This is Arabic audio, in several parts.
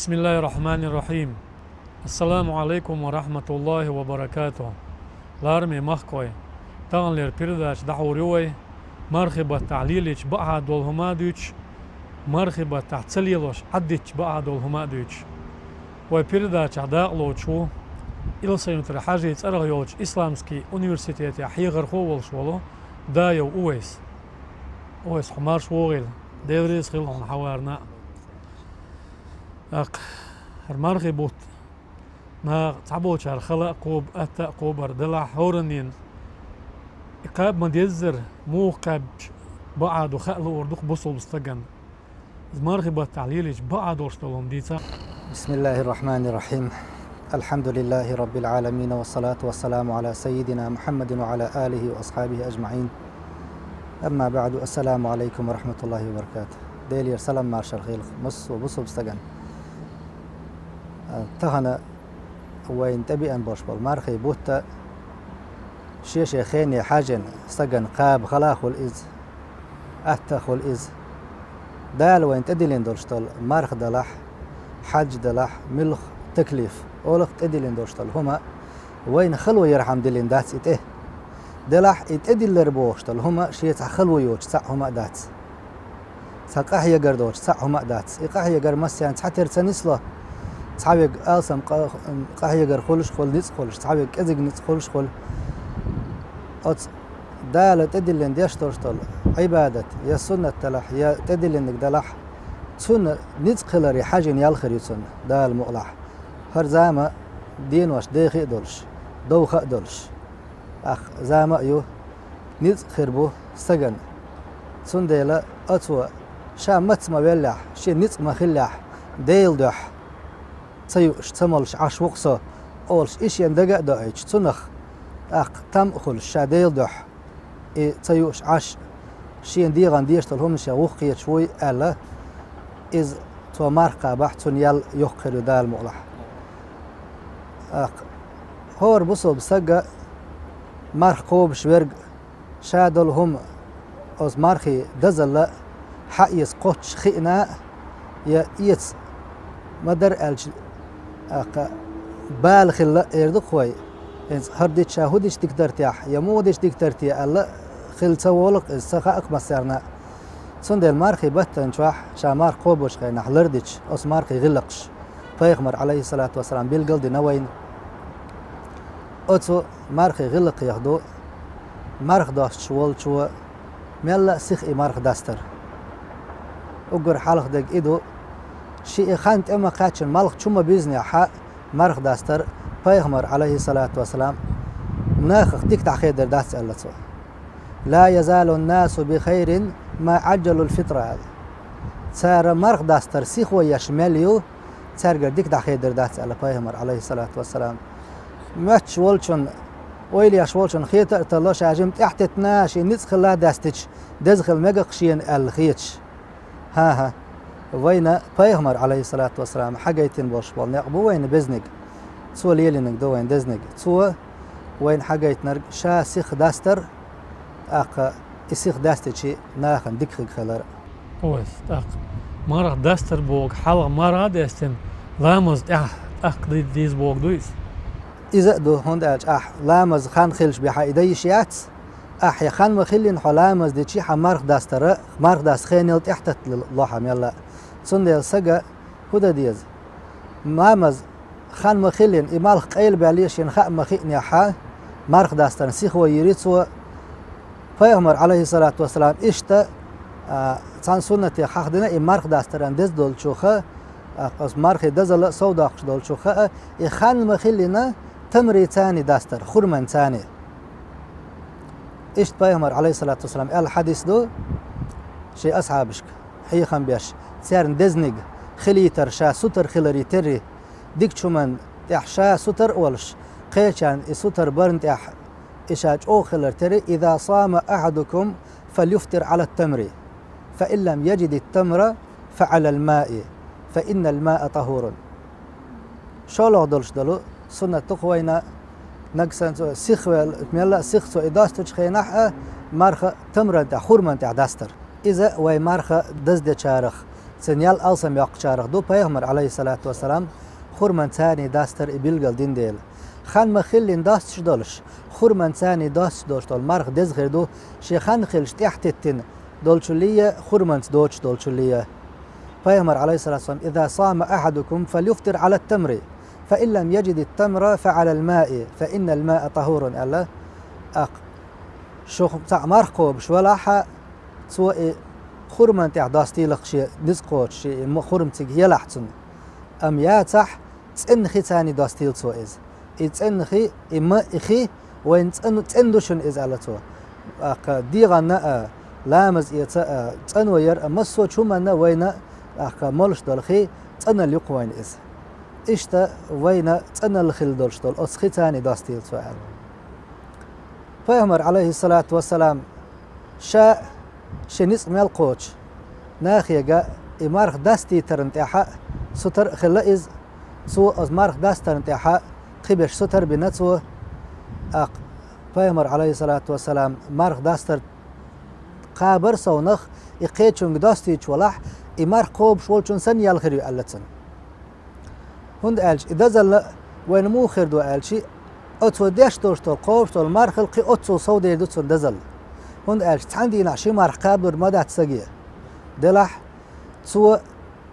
بسم الله الرحمن الرحيم. السلام عليكم ورحمة الله وبركاته. لارمي مخكوي تغلير بيرداش دحوريوي مرحبا تعليليش بعد والهماديش مرحبا تعتليلوش عديش بعد والهماديش وبيرداش عداقلوشو إلسينتر حاجيت أرغيوش إسلامسكي أونيورسيتيتي حيغر خوولش ولو دايو أويس حمارش ووغيل ديريس خيلهم حوارنا المرغبوت ما تعبوش على خلق قوب أتا قوبر دلع هورنين إقاب مديزر مو قاب بعد وخلق وردوخ بصل بستجن المرغبة تعليلش بعد ورشتلهم ديتا. بسم الله الرحمن الرحيم. الحمد لله رب العالمين والصلاة والسلام على سيدنا محمد وعلى آله وأصحابه أجمعين. أما بعد، السلام عليكم ورحمة الله وبركاته. ديلير سلام مارشال خيل مص وبصل بستجن تهنا وين تبي أن بوشبل مارخي بوتا شيشة خيني حاجن سجن قاب خلاخل إز أتخل إز دال وين تدلين دولشتل مارخ دلح حج دلح ملخ تكليف أولخ تدلين دولشتل هما وين خلو يرحم دلين داتس إته دلح إتدل لربوشتل هما شيت خلو يوش سع هما داتس سقاه يقردوش سع هما داتس إقاه يقر مسيان تحتر تنسله صحابك آسم قاهي جر خلش خل نص خلش صحابك أزج نص خلش خل أت دالة تدلين ديش ترشتل عبادة يا سنة تلح يا تدلين دلح سنة نص خلري حاجة يالخر يسنة دال مقلح هر زامة دين واش ديخي دولش دوخ دولش أخ زامة يو نص خربو سجن سن ديلا أتوا شام مت ما بلح شيء نص ما خلح ديل دح تيوش تملش عش وقصة أولش إيش يندقق دايش تنخ أق تم خل شاديل دح تيوش عش شين ديغان ديشتلهم شوقية شوي ألا إز تو مارقة بحثون يل يقر دال مقلح أق هور بصل بسجى مارقوب شورج شادلهم أز مارخي دزل حقيس قطش خينا يا إيتس مدر ألش بالخ لا يردق خوي هرديت شاهودش تقدرتيح يمودش تقدرتي الله خل تولق السخاء مسرنا سند المارخي بتن شوح شامار قوبش خينا حلردش اس مارخي غلقش فيغمر عليه الصلاة والسلام بالقلد نوين أتو مارخي غلق يهدو مارخ داش شوال شو ملا سخ مارخ داستر أجر حلق دق إدو شيء خانت أما قاتشن مالك شو بيزني حق مرخ داستر بيغمر عليه الصلاة والسلام مناخ تقطع خيدر داس ألتو لا يزال الناس بخير ما عجلوا الفطرة هذا صار مرخ داستر سيخو يشمليو صار تقطع خيدر داس ألا بيغمر عليه الصلاة والسلام ماتش ولشن ويلي أشولشن خيطة تلاش عجمت احتتنا شي نسخ لا داستش دزخل مققشين الخيتش ها وين بيغمر عليه الصلاة والسلام حاجيتين بوشبال نقبو وين بزنق سو ليلينك دو وين دزنق سو وين حاجيت نرق شا سيخ داستر أق سيخ داستشي ناخن دقيق خلر أويس مرة داستر بوغ حلق مرة داستن لامز ديز بوغ دويس إذا دو هند لامز خان خلش بحايدي شيات يا خان مخلين حلامز دي شي حمارخ داستر مارخ داست خينيلت احتت للوحم يلا سندل سجى هدا ديز مامز خان مخلين إمال قيل بعليش ينخاء مخيني حا مارخ داستن سيخ ويريتسو فيغمر عليه الصلاة والسلام إشتا تان سنة حقدنا إمارخ داستران دز دول شوخة أس مارخ دزل سوداقش دول شوخة إخان مخلينا تمري تاني داستر خرمان تاني إشت فيغمر عليه الصلاة والسلام الحديث دو شيء أصحابشك حي خم بيش سيرن دزنق خليتر شا ستر خلري تري ديك شومن تح شا ستر أولش قيشان ستر برن تح إشاج أو خلر تري إذا صام أحدكم فليفطر على التمر فإن لم يجد التمر فعلى الماء فإن الماء طهور شو لو دلش دلو سنة تقوينا نقصن سيخوال ميلا سيخسو إداستش خيناح مارخ تمر تح خورمن تح داستر إذا وي مارخ دزد شارخ سنيال ألسم يقشارخ دو بيغمر عليه الصلاة والسلام خورمن ثاني داستر إبلغل دين ديل خان مخلين داستش دولش خورمن ثاني داستش دولش دول مرخ دزغير دو شيخان خلش تحتتن دولشلية خورمن دوش دولشلية بيغمر عليه الصلاة والسلام إذا صام أحدكم فليفطر على التمر فإن لم يجد التمر فعلى الماء فإن الماء طهور ألا شوخ تاع مرخو بشولاحة سواء خورمن تاع داستي لقشي نزقوت شي خورم تيج يلحتن أم ياتح تنخي تاني داستيل سو إز تنخي إما إخي وين تندوشن إز على تو ديغنا لامز يتا تنوير مسو شومنا وين مولش دلخي تن اليقوين إز إشتا وين تن الخل دولش دول أسخي تاني داستيل سو فيغمر عليه الصلاة والسلام شاء شنيس ميل قوش ناخيجا إمارخ داستي ترنتاحا ستر خلائز سو از مارخ داستن تاحا خبش ستر بنتسو فيغمر عليه الصلاة والسلام مارخ داستر قابر سونخ إقيتشون داستي تشولح إمارخ قوب شولشون سن يالخريو ألتسن هند ألش إذا زل وين مو خردو ألشي أتو ديش دوشتو قوبشتو المارخ القي أتو صودي دوتسون دزل هند ألش تحندي نعشي مارخ قابر مدى تساقية دلح تسو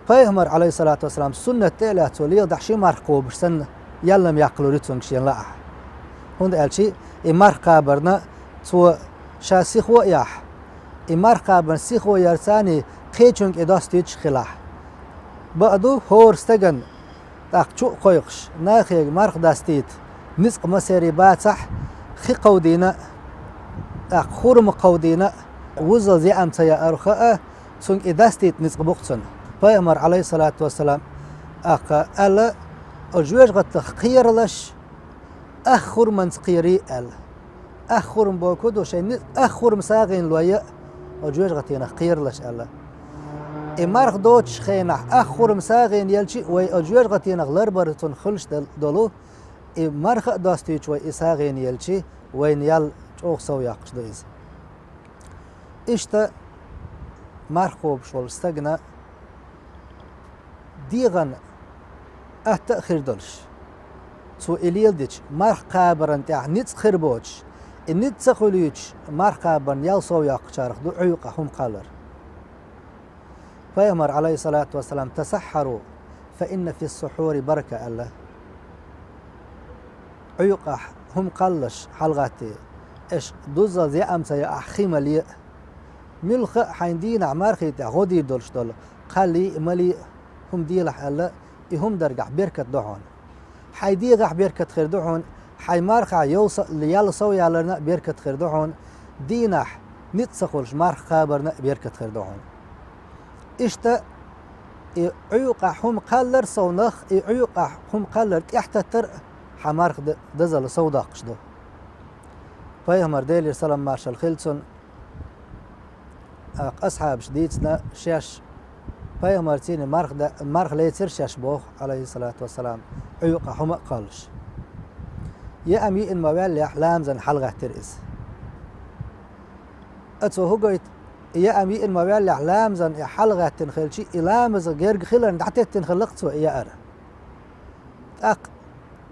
فيغمر عليه الصلاة والسلام سنة تيلا تولي دحشي مارقو بشسن يلم يقلو ريتون كشين لا هند ألشي إمارقا برنا تو شا سيخو ياح إمارقا برن سيخو يرساني قيچونك إداستيج خلاح بعدو هور ستغن تاق چو قويقش ناخيق مارق داستيت نسق مسيري باتح خي قودينا تاق خورم قودينا وزل زي أمتيا أرخاء سنك إداستيت نسق بوقتن فيغمر عليه الصلاة والسلام ألا أجوج قد تخير لش أخور من تقيري ألا أخور بوكود وشي أخور مساغين لويا أجوج قد ينخير لش ألا إمارخ دوتش خينح أخور مساغين يلشي وي أجوج قد ينغلر برتون خلش دولو إمارخ داستيش وي إساغين يلشي وين يل چوخ سو يقش دويز إشتا مارخوب شول استغنى ديغن أتأخر دلش سو إليل ديش مارخ قابرن تاع نيتس خربوش النيتس خليوش مارخ قابرن يلصو يقشارخ دو عيوقة هم قالر فيغمر عليه الصلاة والسلام تسحروا فإن في السحور بركة الله عيوقة هم قالش حلغاتي إيش دوزا زي أمسا يا أخي مليء ملخ حيندين عمارخي تاع غودي دولش دول قالي ملي هم ديلح ألا هم درجع بيركة دعون حيديغح بيركة خير دعون حي مارخع يوصل ليال صوي على بيركة خير دعون دينح نتسخلش مارخ خابرنا بيركة خير دعون إشتا عيوقع هم قلر صونخ عيوقع هم قلر تحتتر حمارخ دزل صوداقش دو فيغمر ديلي سلام مارشال خيلسون أصحاب شديدنا شاش فيغمر تيني مارخ ليتر شاش بوخ عليه الصلاة والسلام عيوقع هم قالش يا أمي الموال أحلام زن حلقة ترئيس أتو هقويت يا أمي الموال أحلام زن حلقة تنخلشي إلامز غير خلن دعتت تنخلقتو يا أرى أق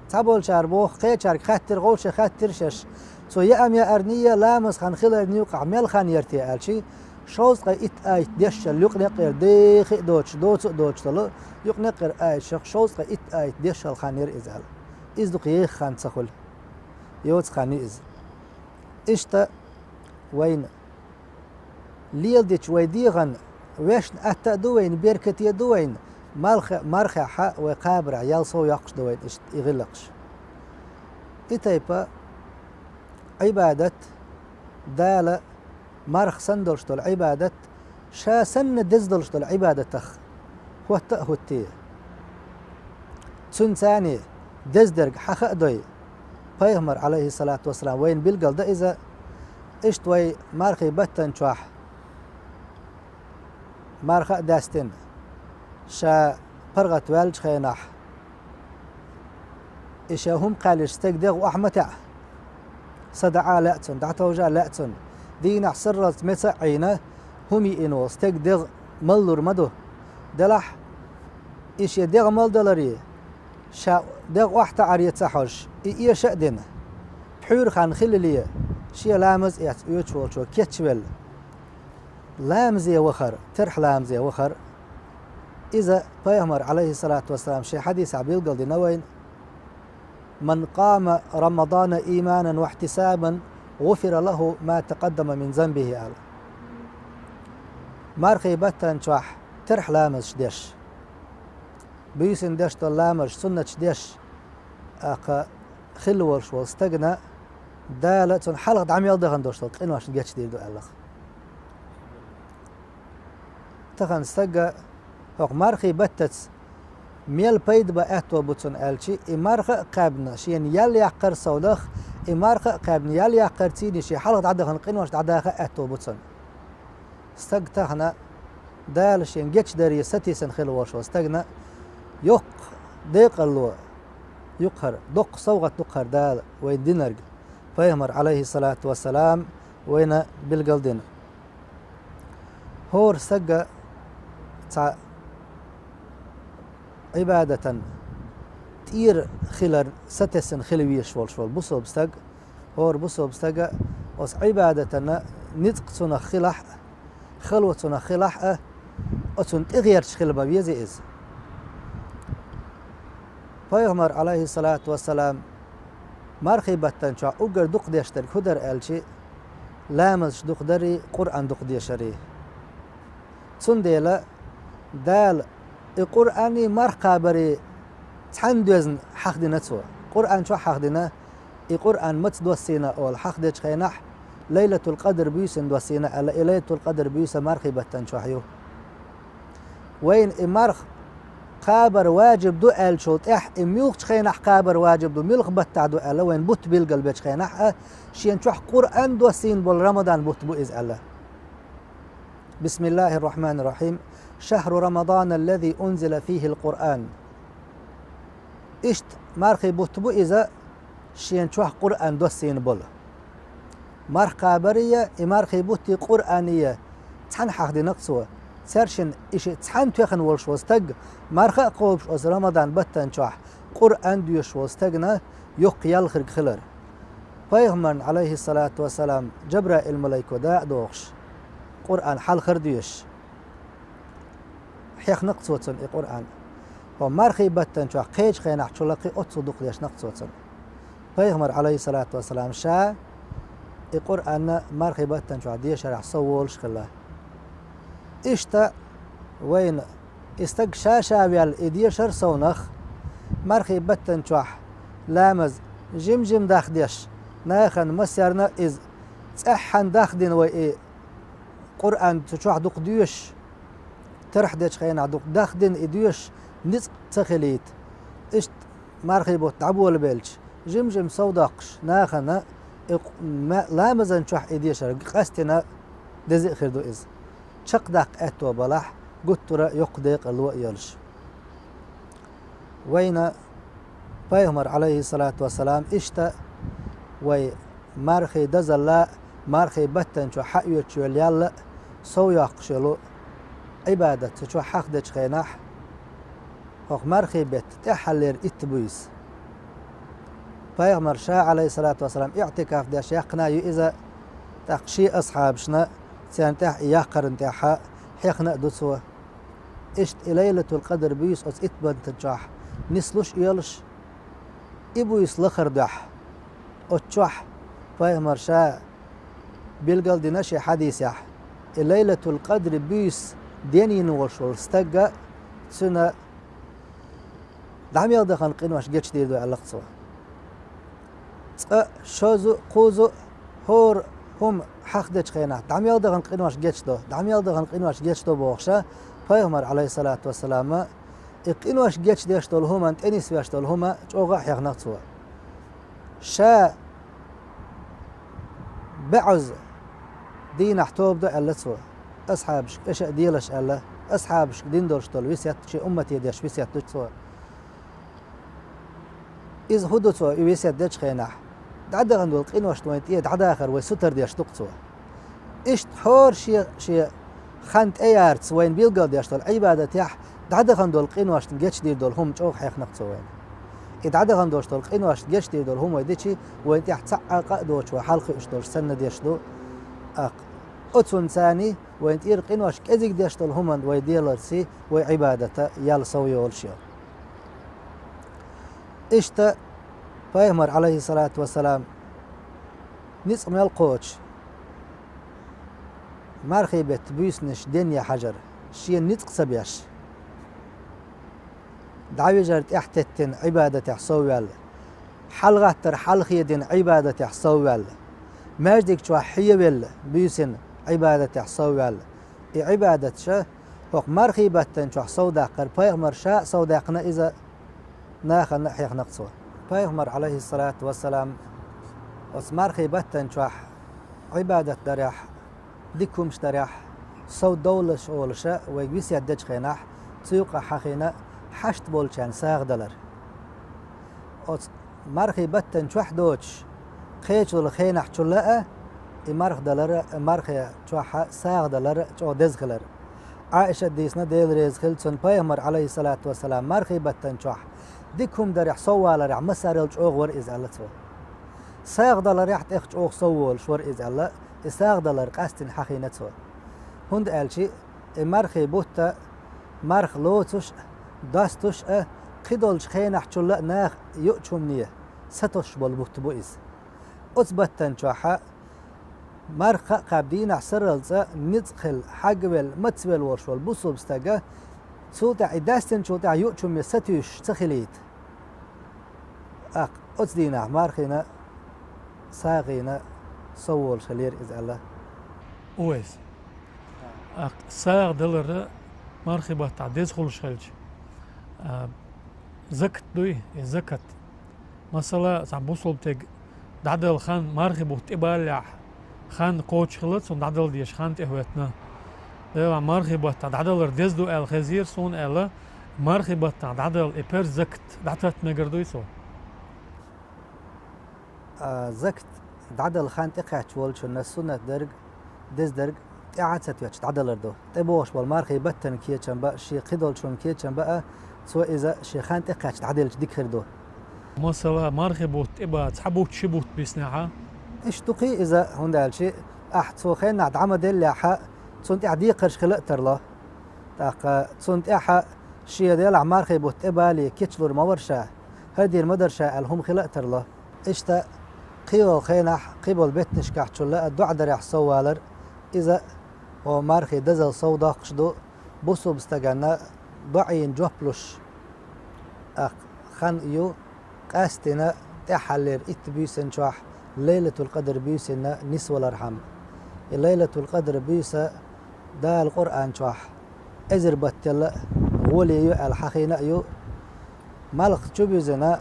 تابول شاربوخ قيت شارك خاتر غوش خاتر شش سو يا أمي أرنية لامز خان خلر نيوقع ميل خان يرتي ألشي شوز قا إت آيت ديش يقنقر ديخ دوتش تلو يقنقر آيت شوز قا إت آيت ديش الخانير إزال إزدق يخ خان تسخل يوز خاني إز إشتا وين ليل ديش ويديغن ويش أتا دوين بيركتي دوين مارخ حق وقابر عيال صو يقش دوين إشت يغلقش إتايبا عبادة دالة مارخ سندلشتو العبادة شا سن دزدلشتو العبادة تخ هو التأهوتي سن ثاني دزدرق حخ دوي فيغمر عليه الصلاة والسلام وين بلقل دا إذا اشتوي مارخي بطن شواح مارخ داستن شا برغت والج خيناح إشا هم قال استقدغ وأحمتع صدعا لأتن دعتوجا لأتن دينا سرت مسعينة همي إنو استقدغ ملور مدو دلح إيش يدغ مال دلاري شا دغ واحدة عرية تحوش إيه شأدنا بحور خان خللية شيء لامز يتشول شو كيتشبل لامز يا وخر ترح لامز يا وخر إذا بيغمر عليه الصلاة والسلام شيء حديث عبيل قلدي نوين من قام رمضان إيمانا واحتسابا غفر له ما تقدم من ذنبه على مارخي بطن شوح ترح لامز شديش بيسن ديش لامز سنة شديش أقا خلور شو استغنى دالة حلق دعم يلدغن دوشتلق إنو عشان جاتش دير دو ألغ تخن استغى هوق مارخي بطت ميل بيد بأتو بطن ألشي إمارخ قابنا شين يالي يقر صولخ إمارخ قابنا يالي يقر تيني شي حلق دعدغن قينو عشان دعدغ أتو بطن استغ تخنا دال شين جاتش داري ستيسن خلور شو استغنى يق ديق اللو يقهر دق صوغة دقهر دال وين دينرج فيغمر عليه الصلاة والسلام وين بالقلدين هور سجى تع عبادة تير خلر ستسن خلوية شوال بصوب استج هور بصوب استجى وس عبادة نطق سنة خلح خلوة سنة خلح أتون تغير خلبة بيزي إز فيغمر عليه الصلاة والسلام مارخي بطن شو أقر دق ديشتر كدر ألشي لامز دق دري قرآن دق ديشري سنديلا دال القرآني مرقى بري تحندوزن حق دينا تسوى قرآن شو حق دينا القرآن متدوسينا أول حق ديش خينح ليلة القدر بيسن دوسينا على ليلة القدر بيس مارخي بطن شو حيو وين إمارخ قابر واجب دو أل شوط ميوخ خينح قابر واجب دو ملخ بتع دو ألا وين بوت بالقلب خينح شين شوح قرآن دو سين بول رمضان بوت بو إز ألا بسم الله الرحمن الرحيم شهر رمضان الذي أنزل فيه القرآن إشت مارخي بوت بو إذا شين شوح قرآن دو سين بول مارخ قابرية إمارخي بوتي قرآنية تحن حق دي نقصوه سرشن إيش تحن تيخن ولش وستق مارخا قوبش أز رمضان بطن شوح قرآن ديوش وستقنا يق يلخرق خلر فيغمن عليه الصلاة والسلام جبرائيل الملايكو دا دوغش قرآن حال خرديوش حيخ نقصوتن إي قرآن ومارخي بطن شوح قيج خينح شلقي أتصو دوق ديش نقصوتن فيغمر عليه الصلاة والسلام شا إي قرآن مارخي بطن شوح ديش رح صولش خلاه إشتا وين استق شاشا بيال إديشر صونخ مرخي بطن شوح لامز جم داخ ديش ناخن مسيرنا إز تأحن داخدين وإي قرآن تشوح دوق ديوش ترح ديش خينا دوق داخدين إديوش نزق تخليت إشت مرخي بوت عبو البلش جم صوداقش ناخن لامزن شوح إديشر قستنا دزي خردو إز شقدق أتو بلح قطرة يقدق الوء يلش وين بيغمر عليه الصلاة والسلام إشتا وي مارخي دزلا مارخي بطن شو حقيو شو اليال سو يقشلو عبادة شو حق دج خيناح هوق مارخي بيت تحلير إتبويس بيغمر شا عليه الصلاة والسلام اعتكاف داش يقنا إذا تقشي أصحابشنا سينتح يقرن تاحا حيقنا دوسوا إشت ليلة القدر بيس أس إتبن تجاح نسلوش يلش إبو يسلخر دح أتشوح فاهمر شا بيلقل ديناشي حديث يح ليلة القدر بيس دينين وشول استقى سنة دعم يغدخن قنواش جيتش ديردو على قصوى شوزو قوزو هور هم حق دج خينا دعم يغدغن قنواش جيتشدو دعم يغدغن قنواش جيتشدو بوخشا فيغمر عليه الصلاة والسلام قنواش جيتش ديشتول هما انت انيس بيشتول هما جوغا حيغ نقصوا شا بعز دين احتوب دو ألتسوا أصحابش إيش ديلش ألا أصحابش دين دورشتول ويسيات شي أمتي ديش ويسيات دوشتوا إذ هدوتوا ويسيات ديش خينا دعدا غندول قنواش توينتيه دعدا آخر ويستر ديش تقصوا إيش حور شي خانت أيارتس وين بيلقى ديشتول عبادة يح دعدغن دول قينواش تنجيش دير دول هم جوخ حيخ نقصوين إدعدغن دوش دول قينواش تنجيش دير دول هم ويديشي وانت يحتسعق دوش وحلقي اش دول سنة ديش دو أتون ثاني وانت إير قينواش كذيك ديش دول هم ويديلرسي وعبادة يال صوي والشيو إشتا بايمر عليه الصلاة والسلام نسم يلقوش مارخي بيت بيسنش دنيا حجر شي نتق سبيش دعوي جرت احتتن عبادة حصوال حلغة تر حلخي دين عبادة حصوال ماجدك شو حيوال بيسن عبادة حصوال عبادة شا وق مارخي بتن شو حصوداقر بايمر شاء صوداقنا إذا ناخل نحيخ نقصوه بايمر عليه الصلاة والسلام وسمارخي بتن شو عبادة دريح ديكم شتريح صوت دولة شولشة ويجيس يدج خيناح تسوق حخينا حشت بولشان ساغ دلر مارخي بتن شوح دوش خيش ولا خيناح شلاء مارخ دلر مارخي شوح ساغ دلر شو دزخلر عائشة ديسنا ديل ريز خلتون بايمر عليه الصلاة والسلام مارخي بتن شوح ديكم دريح صوال رح مسار الجوغ ور إز ألتو ساغ دلر رح تخش أوغ صوال شور إز ألا ساغ دلر قاستن حخينتو هند ألشي مارخي بوتا مارخ لوتوش داستوش قدولش خينح شلا ناخ يؤتشمنيه ستوش بالبوت بوئز أثبتن شوحا مارخ قابدين عسرلز نزخل حقبل متسبل ورشول بوصو بستاقا سوتا داستن شوتا يؤتشمنيه ستوش تخليت أثدينا مارخينا ساغينا صول شلير إز الله ويس ساغ دلر مرخبة تعديز خلش خلج زكت دوي زكت مثلا صعبوصل بتج دعدل خان مرخبة تبالع خان قوتش خلط سون دعدل ديش خان تهوتنا ده مرخبة دعدل رديز دو الخزير سون الله مرخبة دعدل إبر زكت دعتت مجردوي سو زكت دعدل خان تقعت والش النسونة درج دز درج قاعد ستويتش دعدل ردو تبوش والمارخي بتن كيتشن بقى شي قدول شون كيتشن بقى سواء إذا شي خان تقعت دعدل ديك خردو مثلا مارخي بوت إبا تحبوت شبوت بسنعة إيش تقي إذا هندال شيء أحد سوخين نعد عمدل لحق صنت أعدي قرش خلق ترلا تاق صنت أحد شيء ديال مارخي بوت إبا لي كيتشلور مورشة هذه المدرسة الهم خلق ترلا إيش تا قيل خينح قبل بيت نشكح شلا الدعاء دريح سوالر إذا ومارخي دزل صودا قشدو بوسو بستغانا ضعين جوبلوش خان يو قاستنا تحلر اتبيسن شوح ليلة القدر بيسنا نسوى الارحم ليلة القدر بيسا دا القرآن شوح ازر بطل غولي يو الحقينا يو مالق شبيزنا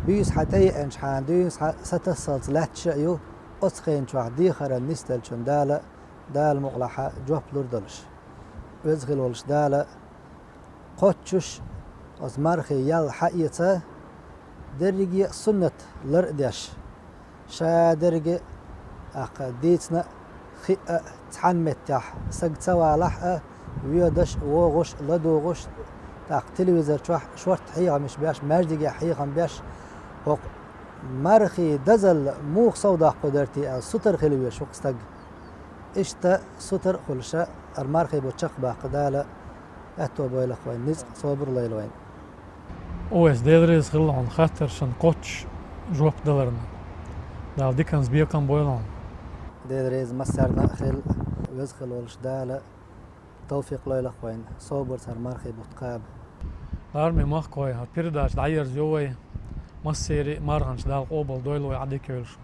بيس حتى انشحان ديس ستسلت لاتش يو أسخين شوح ديخر نستل شندالة دال مغلحة جوب لوردلش وزغل ولش دالة قوتشش أزمارخي يال حقيقة درجي سنة لردش شا درجي ديتنا خيئة تحن متاح سق توالح ويدش وغش لدوغش تاق تلفزر شورت حيغة مش بياش ماجدقي حيغة بياش وق مارخي دزل موخ صودا قدرتي ستر خلويش وقستق إشتا ستر خلشة المارخي بوشق باقدالة أتو بويل أخوين نزق صوبر ليلوين اوس ديدريز خلون خاطر شن قوتش جواب دلرنا دال ديكنز بيكم بويلون ديدريز مسرنا خل وزخل ولش دالة توفيق ليل أخوين صوبر سر مارخي بوتقاب دارمي ماخ كوي ها بيرداش داير زيوي مسيري مارغنش دال قوبل دويلوي عدي كيلش